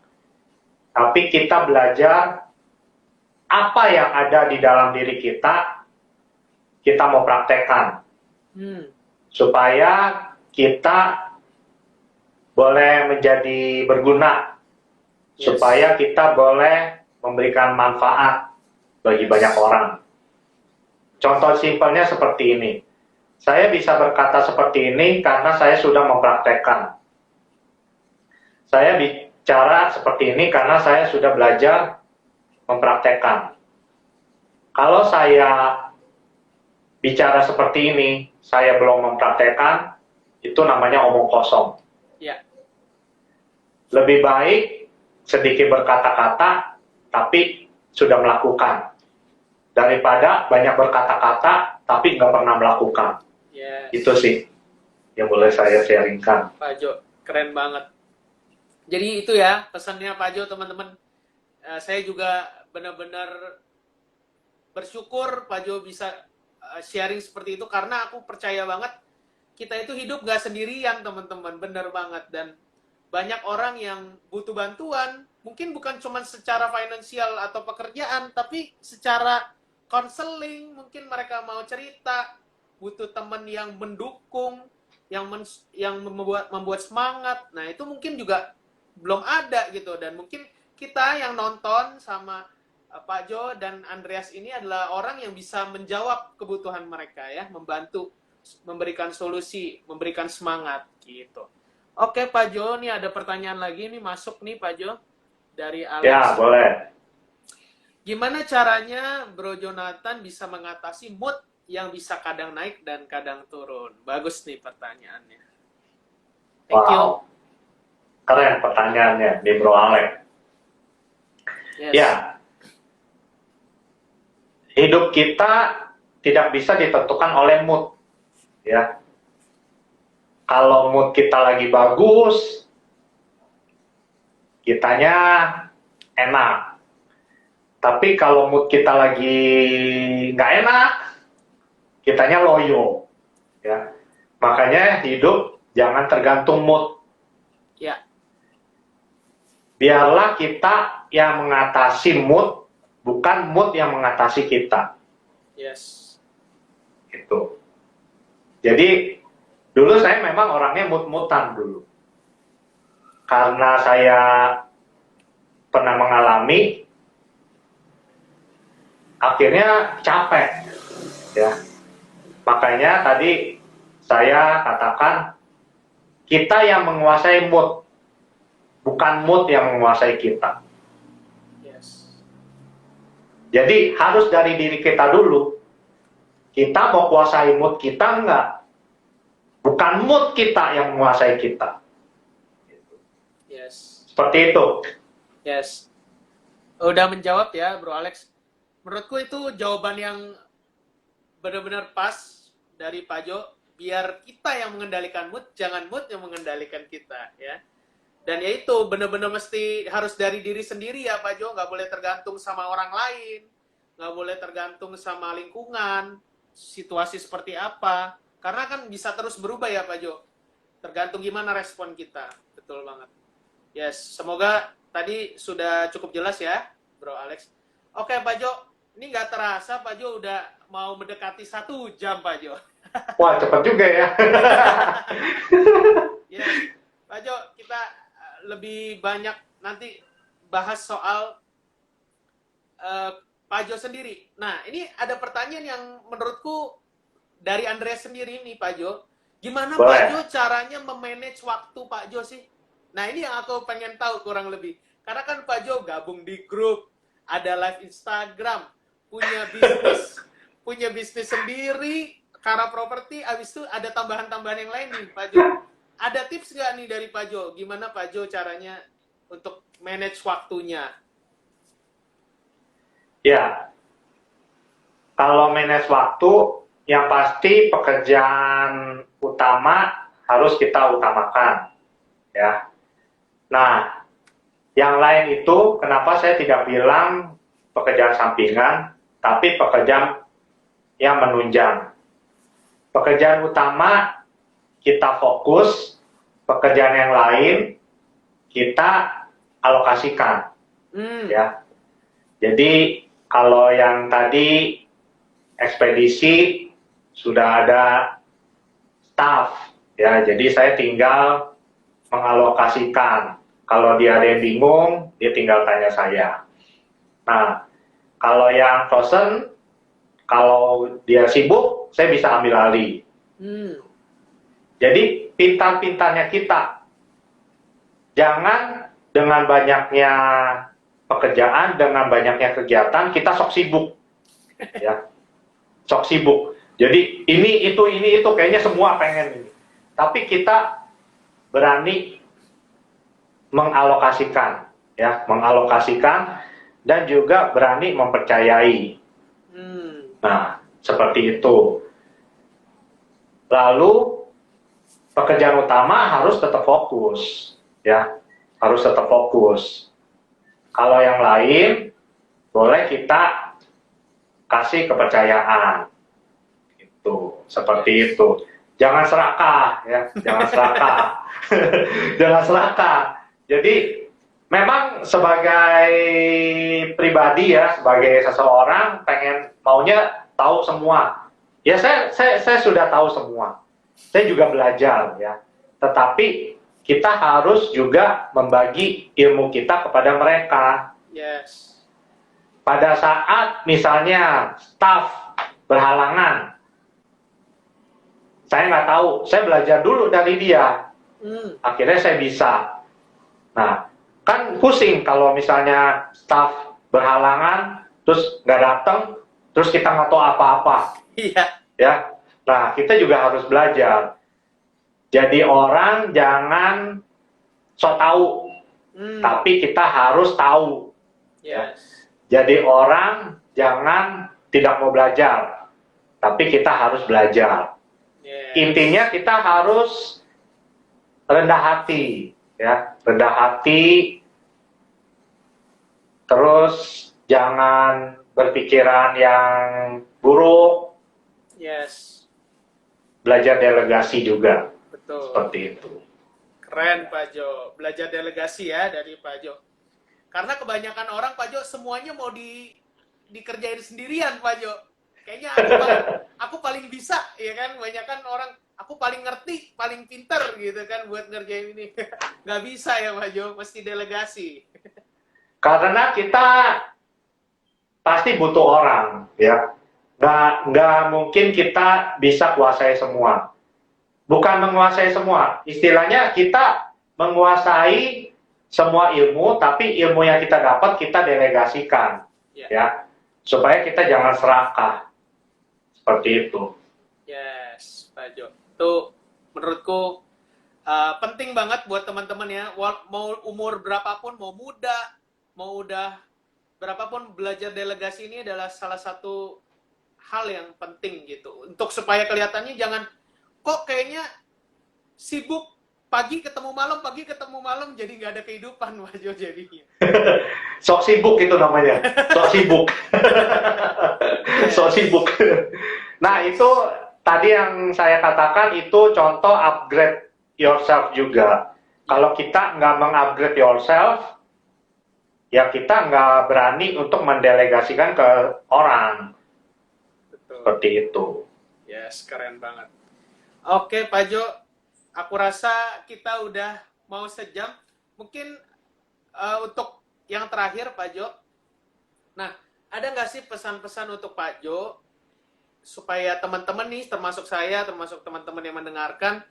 tapi kita belajar apa yang ada di dalam diri kita mau praktekkan. Supaya kita boleh menjadi berguna. Yes. Supaya kita boleh memberikan manfaat bagi banyak orang. Contoh simpelnya seperti ini. Saya bisa berkata seperti ini karena saya sudah mempraktekkan. Saya bicara seperti ini karena saya sudah belajar mempraktekkan. Kalau saya bicara seperti ini, saya belum mempraktekkan, itu namanya omong kosong. Ya. Lebih baik sedikit berkata-kata, tapi sudah melakukan. Daripada banyak berkata-kata, tapi nggak pernah melakukan. Yes. Itu sih yang boleh saya sharingkan. Pak Jo, keren banget. Jadi itu ya pesannya Pak Jo, teman-teman. Saya juga benar-benar bersyukur Pak Jo bisa sharing seperti itu, karena aku percaya banget kita itu hidup gak sendirian, teman-teman. Bener banget. Dan banyak orang yang butuh bantuan, mungkin bukan cuma secara finansial atau pekerjaan, tapi secara konseling. Mungkin mereka mau cerita, butuh teman yang mendukung, yang membuat semangat. Nah, itu mungkin juga belum ada gitu. Dan mungkin kita yang nonton sama Pak Jo dan Andreas ini adalah orang yang bisa menjawab kebutuhan mereka ya, membantu, memberikan solusi, memberikan semangat gitu. Oke Pak Jo, nih ada pertanyaan lagi nih masuk nih Pak Jo dari Alex. Ya, boleh. Gimana caranya Bro Jonathan bisa mengatasi mood yang bisa kadang naik dan kadang turun? Bagus nih pertanyaannya. Thank you. Keren pertanyaannya nih Bro Alex. Yes. Ya. Hidup kita tidak bisa ditentukan oleh mood, ya. Kalau mood kita lagi bagus, kitanya enak. Tapi kalau mood kita lagi nggak enak, kitanya loyo, ya. Makanya hidup jangan tergantung mood. Ya. Biarlah kita yang mengatasi mood, bukan mood yang mengatasi kita. Yes. Itu. Jadi dulu saya memang orangnya mood-moodan dulu. Karena saya pernah mengalami, akhirnya capek, ya. Makanya tadi saya katakan kita yang menguasai mood, bukan mood yang menguasai kita. Yes. Jadi harus dari diri kita dulu. Kita mau kuasai mood kita enggak? Bukan mood kita yang menguasai kita. Yes. Seperti itu. Yes. Udah menjawab ya, Bro Alex. Menurutku itu jawaban yang benar-benar pas dari Pak Jo. Biar kita yang mengendalikan mood, jangan mood yang mengendalikan kita, ya. Dan ya itu benar-benar mesti harus dari diri sendiri ya Pak Jo, nggak boleh tergantung sama orang lain, nggak boleh tergantung sama lingkungan, situasi seperti apa. Karena kan bisa terus berubah ya Pak Jo. Tergantung gimana respon kita. Betul banget. Yes, semoga tadi sudah cukup jelas ya, Bro Alex. Oke Pak Jo, ini nggak terasa Pak Jo udah mau mendekati 1 jam Pak Jo. Wah, cepat juga ya. Ya, Pak Jo, kita lebih banyak nanti bahas soal Pak Jo sendiri. Nah, ini ada pertanyaan yang menurutku dari Andreas sendiri nih Pak Jo. Gimana Boleh. Pak Jo caranya memanage waktu Pak Jo sih? Nah, ini yang aku pengen tahu kurang lebih. Karena kan Pak Jo gabung di grup, ada live Instagram, punya bisnis sendiri, Kara Properti, abis itu ada tambahan-tambahan yang lain nih Pak Jo. Ada tips nggak nih dari Pak Jo? Gimana Pak Jo caranya untuk manage waktunya? Ya, kalau manage waktu, yang pasti pekerjaan utama harus kita utamakan, ya. Nah, yang lain itu kenapa saya tidak bilang pekerjaan sampingan, tapi pekerjaan yang menunjang. Pekerjaan utama kita fokus, pekerjaan yang lain kita alokasikan, ya. Jadi kalau yang tadi ekspedisi sudah ada staff, ya. Jadi saya tinggal mengalokasikan. Kalau dia ada yang bingung, dia tinggal tanya saya. Nah, kalau yang frozen, kalau dia sibuk, saya bisa ambil alih. Jadi pintar-pintarnya kita, jangan dengan banyaknya pekerjaan, dengan banyaknya kegiatan, kita sok sibuk, ya, sok sibuk. Jadi ini itu, kayaknya semua pengen ini. Tapi kita berani mengalokasikan, ya, mengalokasikan dan juga berani mempercayai. Nah, seperti itu. Lalu pekerjaan utama harus tetap fokus, ya, harus tetap fokus. Kalau yang lain boleh kita kasih kepercayaan, itu seperti itu. Jangan serakah, ya, jangan serakah, jangan serakah. Jadi memang sebagai pribadi ya, sebagai seseorang maunya tahu semua. Ya saya sudah tahu semua. Saya juga belajar ya. Tetapi kita harus juga membagi ilmu kita kepada mereka. Yes. Pada saat misalnya staf berhalangan, saya nggak tahu, saya belajar dulu dari dia. Akhirnya saya bisa. Nah, kan pusing kalau misalnya staf berhalangan, terus nggak datang, terus kita nggak tahu apa-apa. Iya. Ya, nah kita juga harus belajar. Jadi orang jangan sok tahu, tapi kita harus tahu. Yes. Jadi orang jangan tidak mau belajar, tapi kita harus belajar. Yes. Intinya kita harus rendah hati, ya, rendah hati. Terus jangan berpikiran yang buruk. Yes. Belajar delegasi juga. Betul. Seperti itu. Keren Pak Jo. Belajar delegasi ya dari Pak Jo. Karena kebanyakan orang Pak Jo semuanya mau dikerjain sendirian Pak Jo. Kayaknya aku paling bisa, ya kan? Kebanyakan orang aku paling ngerti, paling pinter gitu kan buat ngerjain ini. Nggak bisa ya Pak Jo, mesti delegasi. Karena kita pasti butuh orang, ya. Nggak mungkin kita bisa kuasai semua. Bukan menguasai semua, istilahnya kita menguasai semua ilmu, tapi ilmu yang kita dapat kita delegasikan, ya, supaya kita jangan serakah, seperti itu. Yes, Pak Jo. Itu menurutku penting banget buat teman-teman ya. Mau umur berapapun, mau muda, mau udah berapapun, belajar delegasi ini adalah salah satu hal yang penting gitu. Untuk supaya kelihatannya jangan kok kayaknya sibuk pagi ketemu malam, jadi nggak ada kehidupan Pak Jo jadinya. Sok sibuk itu namanya, sok sibuk. Sok sibuk. Nah itu tadi yang saya katakan itu contoh upgrade yourself juga. Kalau kita nggak mengupgrade yourself, ya kita nggak berani untuk mendelegasikan ke orang. Betul. Seperti itu. Yes, keren banget. Oke, Pak Jo, aku rasa kita udah mau sejam. Mungkin untuk yang terakhir, Pak Jo. Nah, ada nggak sih pesan-pesan untuk Pak Jo supaya teman-teman nih, termasuk saya, termasuk teman-teman yang mendengarkan,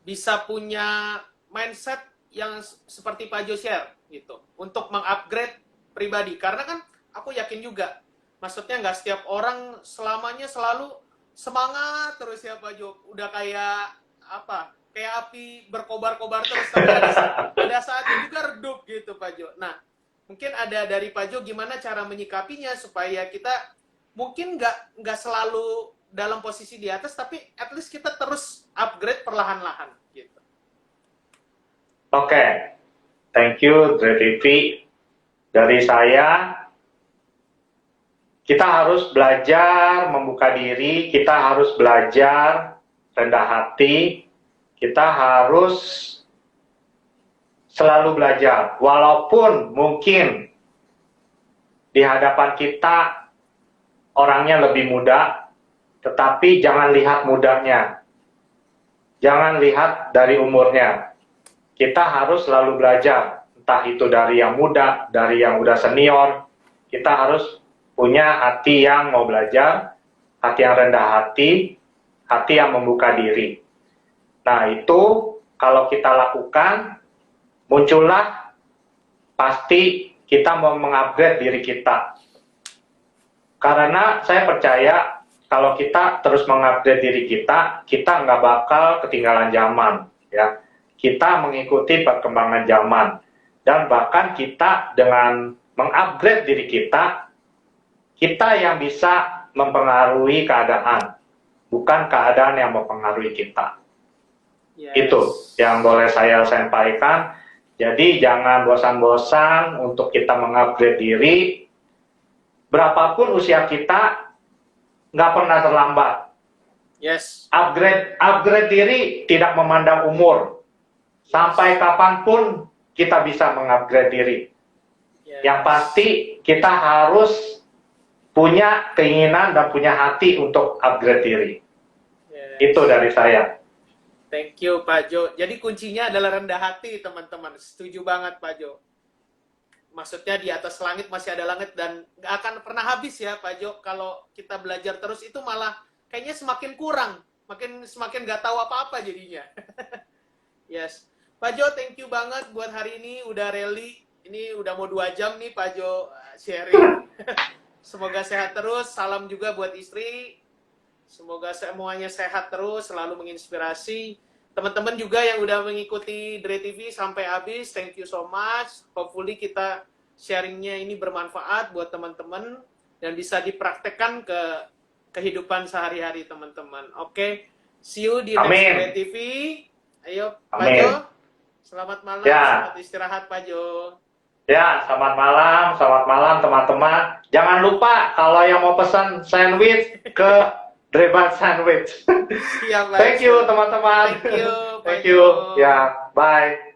bisa punya mindset yang seperti Pak Jo share gitu, untuk mengupgrade pribadi. Karena kan aku yakin juga, maksudnya nggak setiap orang selamanya selalu semangat terus ya Pak Jo, udah kayak apa, kayak api berkobar-kobar terus, tapi ada saatnya juga redup gitu Pak Jo. Nah, mungkin ada dari Pak Jo gimana cara menyikapinya supaya kita mungkin nggak selalu dalam posisi di atas, tapi at least kita terus upgrade perlahan-lahan gitu. Oke. Thank you, Dre TV. Dari saya, kita harus belajar membuka diri, kita harus belajar rendah hati, kita harus selalu belajar. Walaupun mungkin di hadapan kita orangnya lebih muda, tetapi jangan lihat mudanya. Jangan lihat dari umurnya. Kita harus selalu belajar, entah itu dari yang muda, dari yang udah senior. Kita harus punya hati yang mau belajar, hati yang rendah hati yang membuka diri. Nah itu kalau kita lakukan, muncullah pasti kita mau mengupgrade diri kita. Karena saya percaya kalau kita terus mengupgrade diri kita nggak bakal ketinggalan zaman, ya. Kita mengikuti perkembangan zaman, dan bahkan kita dengan mengupgrade diri kita yang bisa mempengaruhi keadaan, bukan keadaan yang mempengaruhi kita. Yes. Itu yang boleh saya sampaikan. Jadi jangan bosan-bosan untuk kita mengupgrade diri. Berapapun usia kita, nggak pernah terlambat. Yes. Upgrade diri tidak memandang umur. Sampai kapanpun kita bisa mengupgrade diri. Yes. Yang pasti kita harus punya keinginan dan punya hati untuk upgrade diri. Yes. Itu dari saya. Thank you Pak Jo. Jadi kuncinya adalah rendah hati teman-teman. Setuju banget Pak Jo. Maksudnya di atas langit masih ada langit, dan nggak akan pernah habis ya Pak Jo. Kalau kita belajar terus itu malah kayaknya semakin kurang. Semakin nggak tahu apa-apa jadinya. Yes. Pak Jo, thank you banget buat hari ini. Udah rally. Ini udah mau 2 jam nih Pak Jo sharing. Semoga sehat terus. Salam juga buat istri. Semoga semuanya sehat terus, selalu menginspirasi. Teman-teman juga yang udah mengikuti Dre TV sampai habis, thank you so much. Hopefully kita sharingnya ini bermanfaat buat teman-teman dan bisa dipraktekkan ke kehidupan sehari-hari teman-teman. Oke, see you di Amin. Next Way TV. Ayo, Pak Amin. Jo. Selamat malam, Ya. selamat istirahat Pak Jo. Ya, selamat malam teman-teman. Jangan lupa kalau yang mau pesan sandwich ke Dreban Sandwich. Siap, Pak. Thank you teman-teman. Thank you, Pak Thank you. Jo. Ya, bye.